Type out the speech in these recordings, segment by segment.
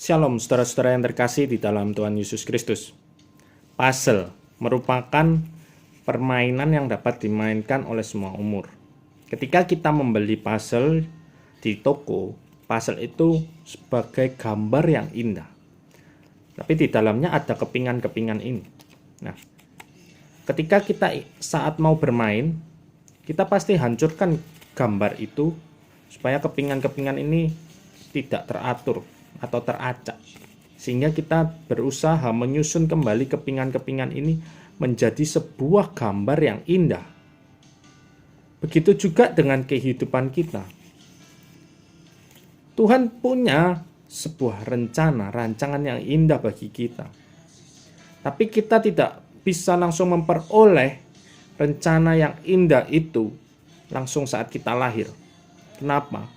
Shalom saudara-saudara yang terkasih di dalam Tuhan Yesus Kristus. Puzzle merupakan permainan yang dapat dimainkan oleh semua umur. Ketika kita membeli puzzle di toko, puzzle itu sebagai gambar yang indah. Tapi di dalamnya ada kepingan-kepingan ini. Nah, ketika kita saat mau bermain, kita pasti hancurkan gambar itu supaya kepingan-kepingan ini tidak teratur atau teracak, sehingga kita berusaha menyusun kembali kepingan-kepingan ini menjadi sebuah gambar yang indah. Begitu juga dengan kehidupan kita. Tuhan punya sebuah rancangan yang indah bagi kita, tapi kita tidak bisa langsung memperoleh rencana yang indah itu langsung saat kita lahir. Kenapa?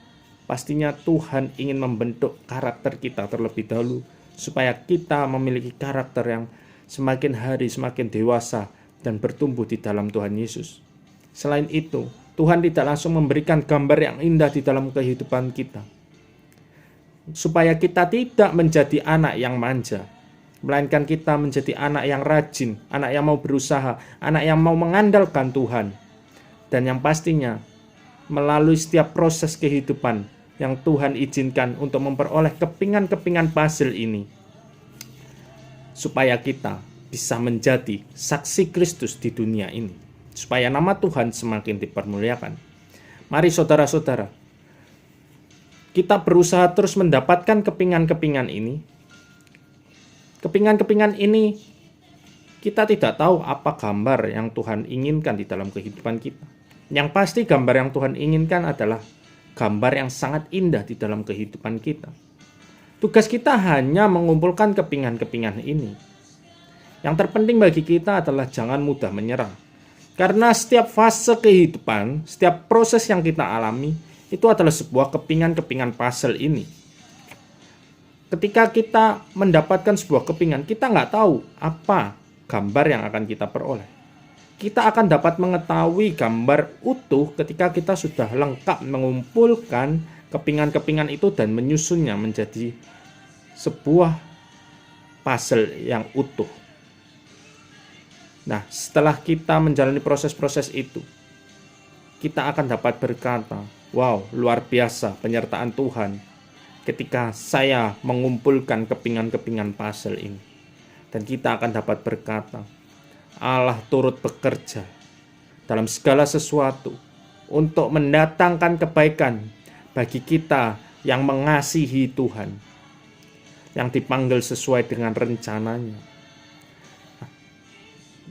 Pastinya Tuhan ingin membentuk karakter kita terlebih dahulu, supaya kita memiliki karakter yang semakin hari semakin dewasa dan bertumbuh di dalam Tuhan Yesus. Selain itu, Tuhan tidak langsung memberikan gambar yang indah di dalam kehidupan kita, supaya kita tidak menjadi anak yang manja, melainkan kita menjadi anak yang rajin, anak yang mau berusaha, anak yang mau mengandalkan Tuhan. Dan yang pastinya, melalui setiap proses kehidupan yang Tuhan izinkan untuk memperoleh kepingan-kepingan puzzle ini, supaya kita bisa menjadi saksi Kristus di dunia ini, supaya nama Tuhan semakin dipermuliakan. Mari saudara-saudara, kita berusaha terus mendapatkan kepingan-kepingan ini. Kepingan-kepingan ini kita tidak tahu apa gambar yang Tuhan inginkan di dalam kehidupan kita. Yang pasti gambar yang Tuhan inginkan adalah gambar yang sangat indah di dalam kehidupan kita. Tugas kita hanya mengumpulkan kepingan-kepingan ini. Yang terpenting bagi kita adalah jangan mudah menyerah. Karena setiap fase kehidupan, setiap proses yang kita alami, itu adalah sebuah kepingan-kepingan puzzle ini. Ketika kita mendapatkan sebuah kepingan, kita nggak tahu apa gambar yang akan kita peroleh. Kita akan dapat mengetahui gambar utuh ketika kita sudah lengkap mengumpulkan kepingan-kepingan itu dan menyusunnya menjadi sebuah puzzle yang utuh. Nah, setelah kita menjalani proses-proses itu, kita akan dapat berkata, wow, luar biasa penyertaan Tuhan ketika saya mengumpulkan kepingan-kepingan puzzle ini. Dan kita akan dapat berkata, Allah turut bekerja dalam segala sesuatu untuk mendatangkan kebaikan bagi kita yang mengasihi Tuhan, yang dipanggil sesuai dengan rencananya.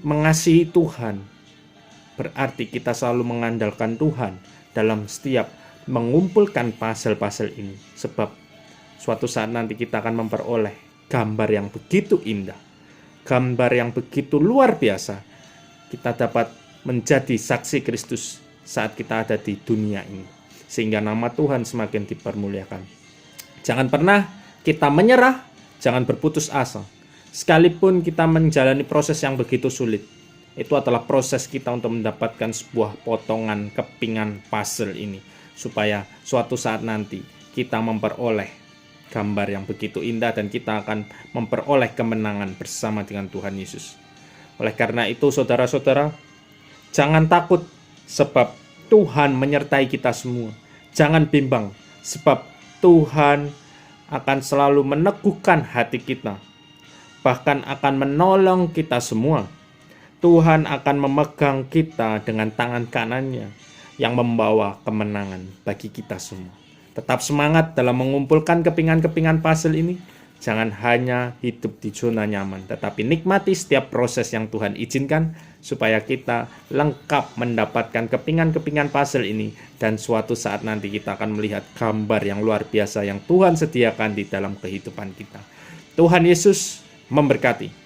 Mengasihi Tuhan berarti kita selalu mengandalkan Tuhan dalam setiap mengumpulkan puzzle-puzzle ini, sebab suatu saat nanti kita akan memperoleh gambar yang begitu indah, gambar yang begitu luar biasa. Kita dapat menjadi saksi Kristus saat kita ada di dunia ini, sehingga nama Tuhan semakin dipermuliakan. Jangan pernah kita menyerah, jangan berputus asa. Sekalipun kita menjalani proses yang begitu sulit, itu adalah proses kita untuk mendapatkan sebuah potongan kepingan puzzle ini, supaya suatu saat nanti kita memperoleh gambar yang begitu indah dan kita akan memperoleh kemenangan bersama dengan Tuhan Yesus. Oleh karena itu saudara-saudara, jangan takut sebab Tuhan menyertai kita semua. Jangan bimbang sebab Tuhan akan selalu meneguhkan hati kita, bahkan akan menolong kita semua. Tuhan akan memegang kita dengan tangan kanannya yang membawa kemenangan bagi kita semua. Tetap semangat dalam mengumpulkan kepingan-kepingan puzzle ini. Jangan hanya hidup di zona nyaman, tetapi nikmati setiap proses yang Tuhan izinkan, supaya kita lengkap mendapatkan kepingan-kepingan puzzle ini, dan suatu saat nanti kita akan melihat gambar yang luar biasa yang Tuhan sediakan di dalam kehidupan kita. Tuhan Yesus memberkati.